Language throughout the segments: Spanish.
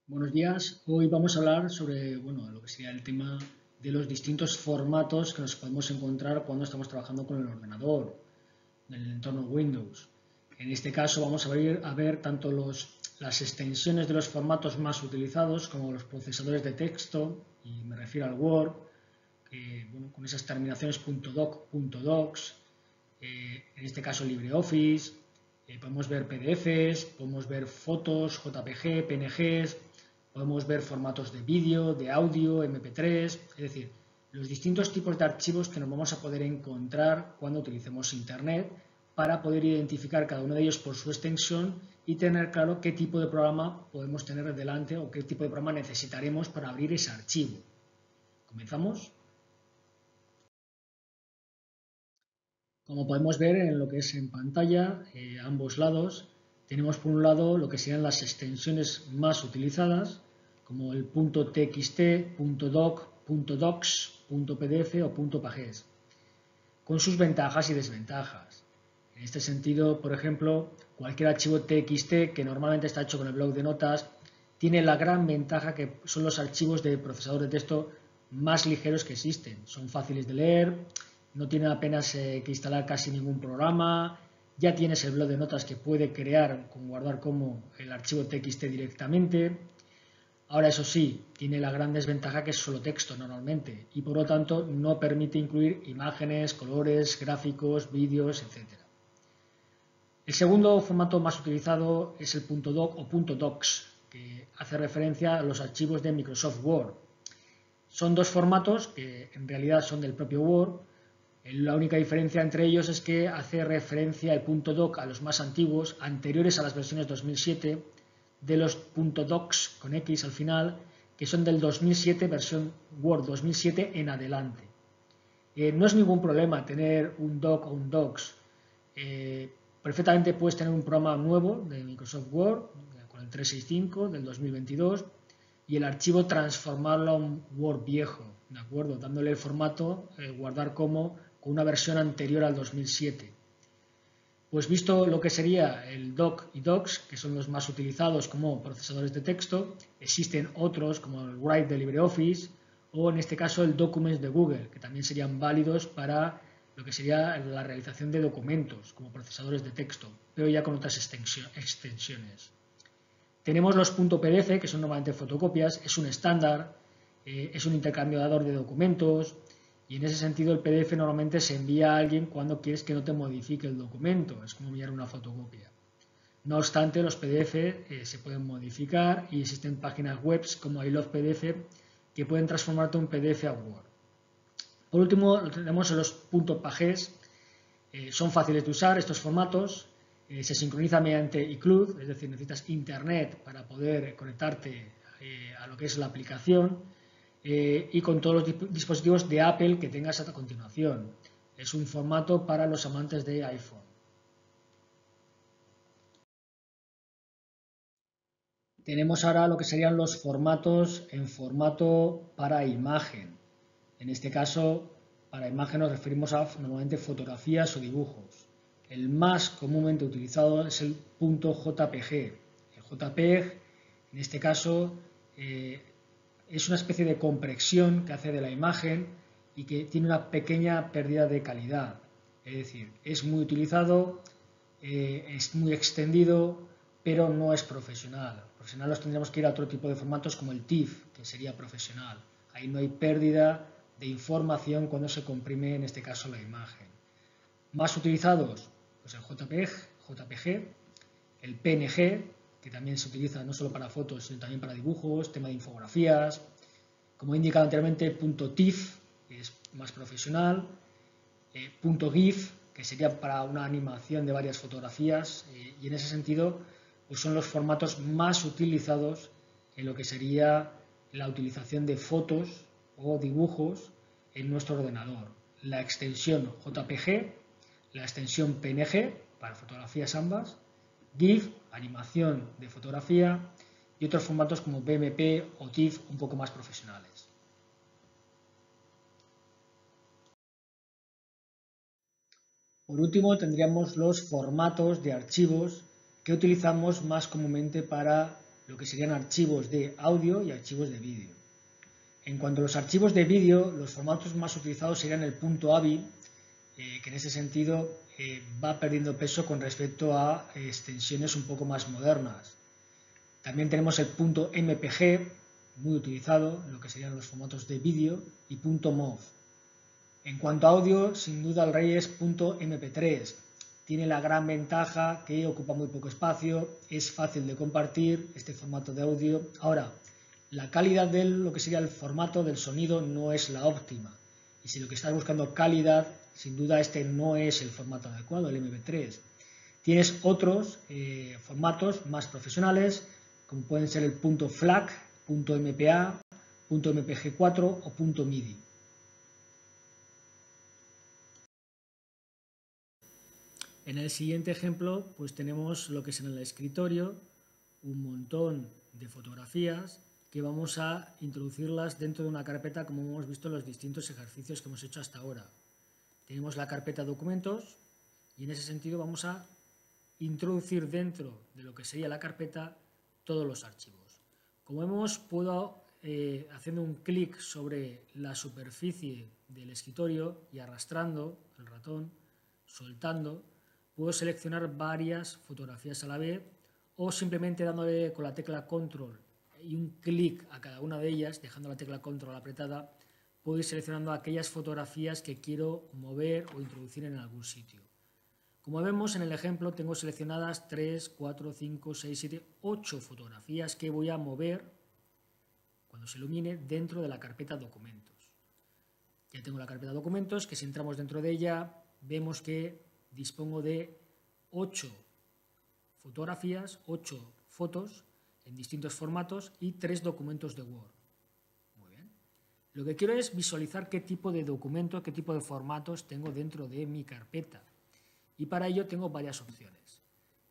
Buenos días. Hoy vamos a hablar sobre, lo que sería el tema de los distintos formatos que nos podemos encontrar cuando estamos trabajando con el ordenador, en el entorno Windows. En este caso vamos a ver tanto las extensiones de los formatos más utilizados como los procesadores de texto, y me refiero al Word, que, con esas terminaciones .doc, .docs, en este caso LibreOffice, podemos ver PDFs, podemos ver fotos, JPG, PNGs, podemos ver formatos de vídeo, de audio, MP3, es decir, los distintos tipos de archivos que nos vamos a poder encontrar cuando utilicemos Internet para poder identificar cada uno de ellos por su extensión y tener claro qué tipo de programa podemos tener delante o qué tipo de programa necesitaremos para abrir ese archivo. ¿Comenzamos? Como podemos ver en lo que es en pantalla, a ambos lados, tenemos por un lado lo que serían las extensiones más utilizadas, como el .txt, .doc, .docs, .pdf o .pages, con sus ventajas y desventajas. En este sentido, por ejemplo, cualquier archivo TXT que normalmente está hecho con el bloc de notas tiene la gran ventaja que son los archivos de procesador de texto más ligeros que existen. Son fáciles de leer, no tienen apenas que instalar casi ningún programa, ya tienes el bloc de notas que puede crear con guardar como el archivo TXT directamente. Ahora, eso sí, tiene la gran desventaja que es solo texto normalmente y por lo tanto no permite incluir imágenes, colores, gráficos, vídeos, etc. El segundo formato más utilizado es el .doc o .docs, que hace referencia a los archivos de Microsoft Word. Son dos formatos que en realidad son del propio Word. La única diferencia entre ellos es que hace referencia el .doc a los más antiguos, anteriores a las versiones 2007, de los .docs con X al final, que son del 2007, versión Word 2007 en adelante. No es ningún problema tener un doc o un docs. Perfectamente puedes tener un programa nuevo de Microsoft Word, con el 365 del 2022, y el archivo transformarlo a un Word viejo, ¿de acuerdo? Dándole el formato, guardar como, con una versión anterior al 2007. Pues visto lo que sería el doc y docs, que son los más utilizados como procesadores de texto, existen otros como el Write de LibreOffice o en este caso el Documents de Google, que también serían válidos para lo que sería la realización de documentos como procesadores de texto, pero ya con otras extensiones. Tenemos los .pdf, que son normalmente fotocopias, es un estándar, es un intercambiador de documentos, y en ese sentido el PDF normalmente se envía a alguien cuando quieres que no te modifique el documento, es como enviar una fotocopia. No obstante, los PDF se pueden modificar y existen páginas web como I Love PDF que pueden transformarte un PDF a Word. Por último, tenemos los .pages, son fáciles de usar estos formatos, se sincroniza mediante iCloud, es decir, necesitas internet para poder conectarte a lo que es la aplicación, y con todos los dispositivos de Apple que tengas a continuación. Es un formato para los amantes de iPhone. Tenemos ahora lo que serían los formatos en formato para imagen. En este caso, para imagen nos referimos a normalmente fotografías o dibujos. El más comúnmente utilizado es el .jpg. El JPEG, en este caso, es una especie de compresión que hace de la imagen y que tiene una pequeña pérdida de calidad. Es decir, es muy utilizado, es muy extendido, pero no es profesional. Profesional tendríamos que ir a otro tipo de formatos como el TIFF, que sería profesional. Ahí no hay pérdida de información cuando se comprime, en este caso, la imagen. Más utilizados, pues el JPG, el PNG, que también se utiliza no solo para fotos, sino también para dibujos, tema de infografías. Como he indicado anteriormente, .TIFF, que es más profesional, .GIF, que sería para una animación de varias fotografías, y en ese sentido pues son los formatos más utilizados en lo que sería la utilización de fotos o dibujos en nuestro ordenador. La extensión JPG, la extensión PNG para fotografías ambas, GIF, animación de fotografía, y otros formatos como BMP o TIFF un poco más profesionales. Por último, tendríamos los formatos de archivos que utilizamos más comúnmente para lo que serían archivos de audio y archivos de vídeo. En cuanto a los archivos de vídeo, los formatos más utilizados serían el .avi, que en ese sentido va perdiendo peso con respecto a extensiones un poco más modernas. También tenemos el .mpg, muy utilizado en lo que serían los formatos de vídeo, y .mov. En cuanto a audio, sin duda el rey es .mp3. Tiene la gran ventaja que ocupa muy poco espacio, es fácil de compartir este formato de audio. Ahora, la calidad de lo que sería el formato del sonido no es la óptima. Y si lo que estás buscando calidad, sin duda este no es el formato adecuado, el MP3. Tienes otros formatos más profesionales, como pueden ser el .FLAC, .mpa, .mpg4 o .midi. En el siguiente ejemplo, pues tenemos lo que es en el escritorio, un montón de fotografías que vamos a introducirlas dentro de una carpeta, como hemos visto en los distintos ejercicios que hemos hecho hasta ahora. Tenemos la carpeta documentos y en ese sentido vamos a introducir dentro de lo que sería la carpeta todos los archivos. Como vemos, puedo, haciendo un clic sobre la superficie del escritorio y arrastrando el ratón, soltando, puedo seleccionar varias fotografías a la vez o simplemente dándole con la tecla control y un clic a cada una de ellas, dejando la tecla control apretada, puedo ir seleccionando aquellas fotografías que quiero mover o introducir en algún sitio. Como vemos en el ejemplo, tengo seleccionadas 3, 4, 5, 6, 7, 8 fotografías que voy a mover cuando se ilumine dentro de la carpeta documentos. Ya tengo la carpeta documentos, que si entramos dentro de ella, vemos que dispongo de 8 fotografías, 8 fotos en distintos formatos y 3 documentos de Word. Muy bien. Lo que quiero es visualizar qué tipo de documento, qué tipo de formatos tengo dentro de mi carpeta. Y para ello tengo varias opciones.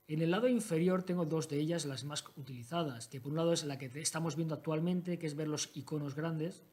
En el lado inferior tengo dos de ellas, las más utilizadas, que por un lado es la que estamos viendo actualmente, que es ver los iconos grandes,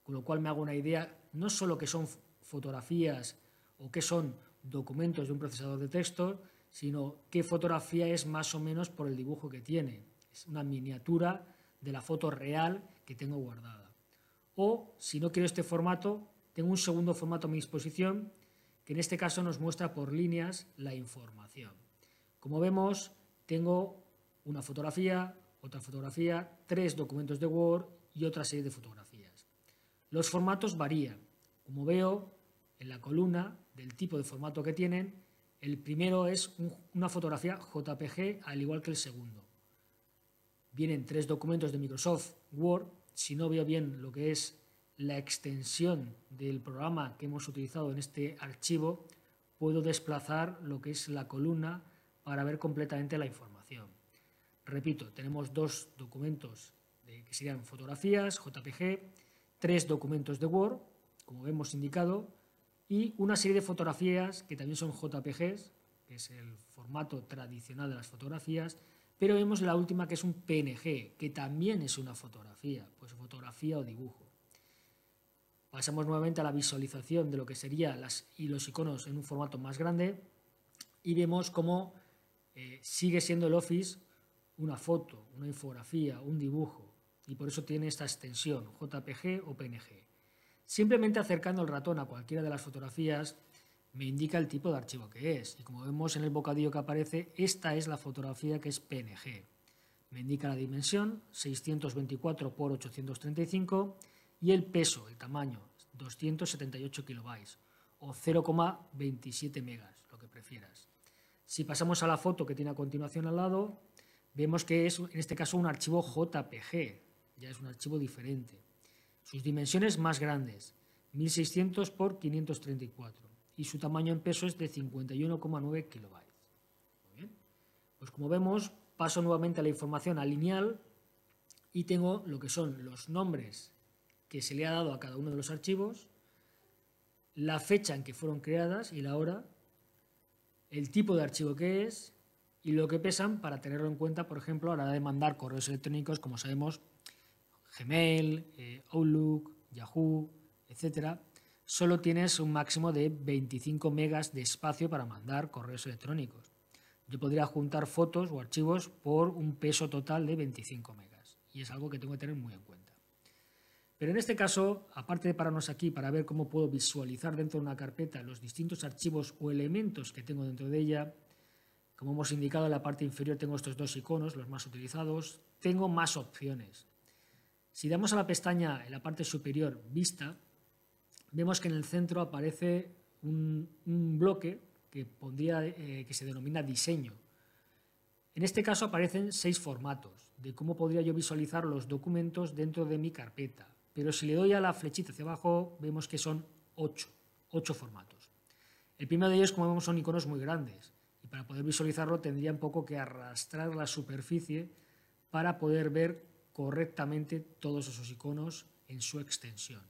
con lo cual me hago una idea no solo que son fotografías o que son documentos de un procesador de texto, sino qué fotografía es más o menos por el dibujo que tiene. Es una miniatura de la foto real que tengo guardada. O, si no quiero este formato, tengo un segundo formato a mi disposición, que en este caso nos muestra por líneas la información. Como vemos, tengo una fotografía, otra fotografía, 3 documentos de Word y otra serie de fotografías. Los formatos varían. Como veo en la columna del tipo de formato que tienen, el primero es una fotografía JPG, al igual que el segundo. Vienen 3 documentos de Microsoft Word. Si no veo bien lo que es la extensión del programa que hemos utilizado en este archivo, puedo desplazar lo que es la columna para ver completamente la información. Repito, tenemos 2 documentos que serían fotografías, JPG, 3 documentos de Word, como hemos indicado, y una serie de fotografías que también son JPGs, que es el formato tradicional de las fotografías, pero vemos la última que es un PNG, que también es una fotografía, pues fotografía o dibujo. Pasamos nuevamente a la visualización de lo que serían los iconos en un formato más grande y vemos cómo sigue siendo el Office una foto, una infografía, un dibujo, y por eso tiene esta extensión, JPG o PNG. Simplemente acercando el ratón a cualquiera de las fotografías me indica el tipo de archivo que es, y como vemos en el bocadillo que aparece, esta es la fotografía que es PNG. Me indica la dimensión, 624 por 835, y el peso, el tamaño, 278 kilobytes o 0,27 megas, lo que prefieras. Si pasamos a la foto que tiene a continuación al lado, vemos que es en este caso un archivo JPG, ya es un archivo diferente. Sus dimensiones más grandes, 1600 por 534, y su tamaño en peso es de 51,9 kilobytes. Muy bien. Pues como vemos, paso nuevamente a la información a lineal y tengo lo que son los nombres que se le ha dado a cada uno de los archivos, la fecha en que fueron creadas y la hora, el tipo de archivo que es y lo que pesan para tenerlo en cuenta, por ejemplo, a la hora de mandar correos electrónicos, como sabemos, Gmail, Outlook, Yahoo, etcétera. Solo tienes un máximo de 25 megas de espacio para mandar correos electrónicos. yo podría juntar fotos o archivos por un peso total de 25 megas y es algo que tengo que tener muy en cuenta. Pero en este caso, aparte de pararnos aquí para ver cómo puedo visualizar dentro de una carpeta los distintos archivos o elementos que tengo dentro de ella, como hemos indicado en la parte inferior tengo estos dos iconos, los más utilizados, tengo más opciones. Si damos a la pestaña en la parte superior Vista, vemos que en el centro aparece un bloque que se denomina Diseño. En este caso aparecen 6 formatos de cómo podría yo visualizar los documentos dentro de mi carpeta. Pero si le doy a la flechita hacia abajo, vemos que son 8 formatos. El primero de ellos, como vemos, son iconos muy grandes. Y para poder visualizarlo tendría un poco que arrastrar la superficie para poder ver correctamente todos esos iconos en su extensión.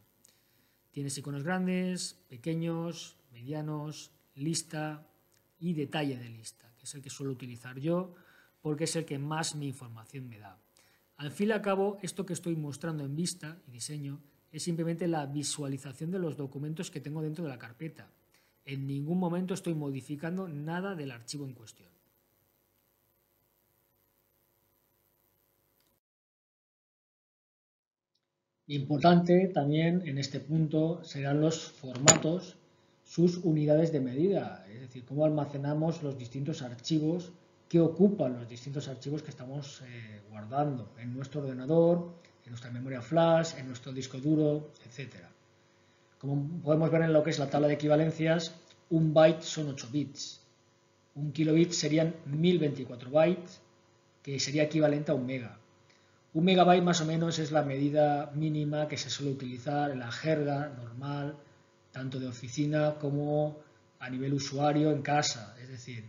Tienes iconos grandes, pequeños, medianos, lista y detalle de lista, que es el que suelo utilizar yo porque es el que más mi información me da. Al fin y al cabo, esto que estoy mostrando en Vista y Diseño es simplemente la visualización de los documentos que tengo dentro de la carpeta. En ningún momento estoy modificando nada del archivo en cuestión. Importante también en este punto serán los formatos, sus unidades de medida, es decir, cómo almacenamos los distintos archivos que ocupan los distintos archivos que estamos guardando en nuestro ordenador, en nuestra memoria flash, en nuestro disco duro, etc. Como podemos ver en lo que es la tabla de equivalencias, un byte son 8 bits, un kilobit serían 1024 bytes, que sería equivalente a un mega. Un megabyte más o menos es la medida mínima que se suele utilizar en la jerga normal, tanto de oficina como a nivel usuario en casa. Es decir,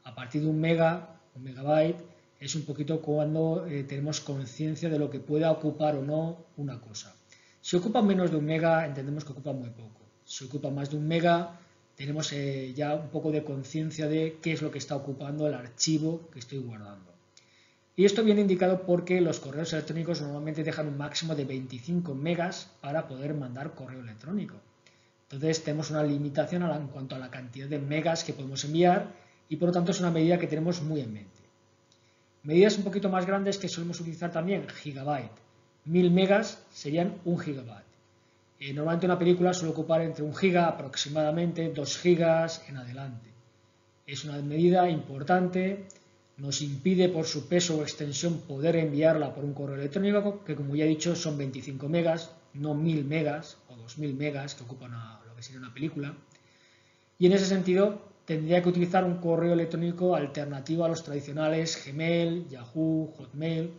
a partir de un megabyte, es un poquito cuando tenemos conciencia de lo que pueda ocupar o no una cosa. Si ocupa menos de un mega, entendemos que ocupa muy poco. Si ocupa más de un mega, tenemos ya un poco de conciencia de qué es lo que está ocupando el archivo que estoy guardando. Y esto viene indicado porque los correos electrónicos normalmente dejan un máximo de 25 megas para poder mandar correo electrónico. Entonces tenemos una limitación en cuanto a la cantidad de megas que podemos enviar y por lo tanto es una medida que tenemos muy en mente. Medidas un poquito más grandes que solemos utilizar también, gigabyte. 1000 megas serían 1 gigabyte. Normalmente una película suele ocupar entre 1 giga aproximadamente, 2 gigas en adelante. Es una medida importante, nos impide por su peso o extensión poder enviarla por un correo electrónico, que como ya he dicho son 25 megas, no 1000 megas o 2000 megas que ocupan lo que sería una película. Y en ese sentido tendría que utilizar un correo electrónico alternativo a los tradicionales Gmail, Yahoo, Hotmail,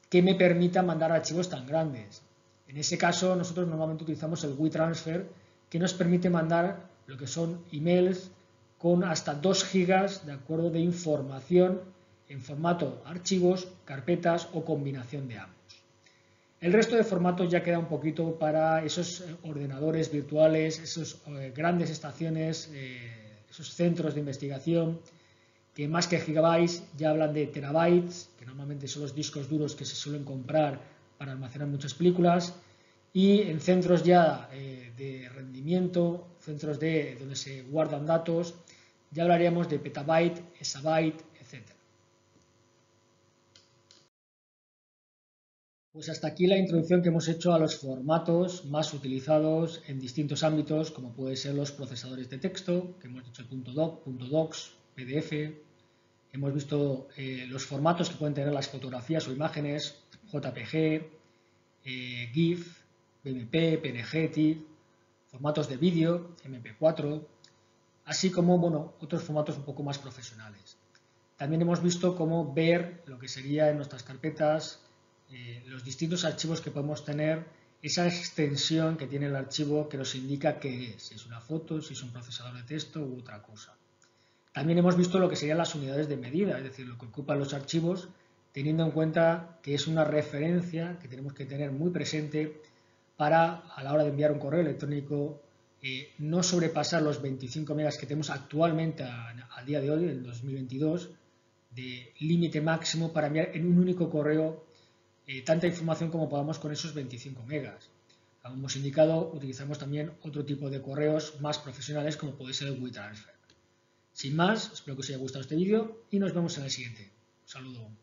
que me permita mandar archivos tan grandes. En ese caso nosotros normalmente utilizamos el WeTransfer, que nos permite mandar lo que son emails con hasta 2 gigas de acuerdo de información en formato archivos, carpetas o combinación de ambos. El resto de formatos ya queda un poquito para esos ordenadores virtuales, esas grandes estaciones, esos centros de investigación que más que gigabytes ya hablan de terabytes, que normalmente son los discos duros que se suelen comprar para almacenar muchas películas, y en centros ya de rendimiento, centros donde se guardan datos, ya hablaríamos de petabyte, exabyte, etc. Pues hasta aquí la introducción que hemos hecho a los formatos más utilizados en distintos ámbitos, como pueden ser los procesadores de texto, que hemos dicho .doc, .docs, PDF. Hemos visto los formatos que pueden tener las fotografías o imágenes, JPG, GIF, BMP, PNG, TIFF, formatos de vídeo, MP4, así como otros formatos un poco más profesionales. También hemos visto cómo ver lo que sería en nuestras carpetas los distintos archivos que podemos tener, esa extensión que tiene el archivo que nos indica qué es, si es una foto, si es un procesador de texto u otra cosa. También hemos visto lo que serían las unidades de medida, es decir, lo que ocupan los archivos, teniendo en cuenta que es una referencia que tenemos que tener muy presente para, a la hora de enviar un correo electrónico, no sobrepasar los 25 megas que tenemos actualmente al día de hoy, en 2022, de límite máximo para enviar en un único correo tanta información como podamos con esos 25 megas. Como hemos indicado, utilizamos también otro tipo de correos más profesionales como puede ser el WeTransfer. Sin más, espero que os haya gustado este vídeo y nos vemos en el siguiente. Un saludo.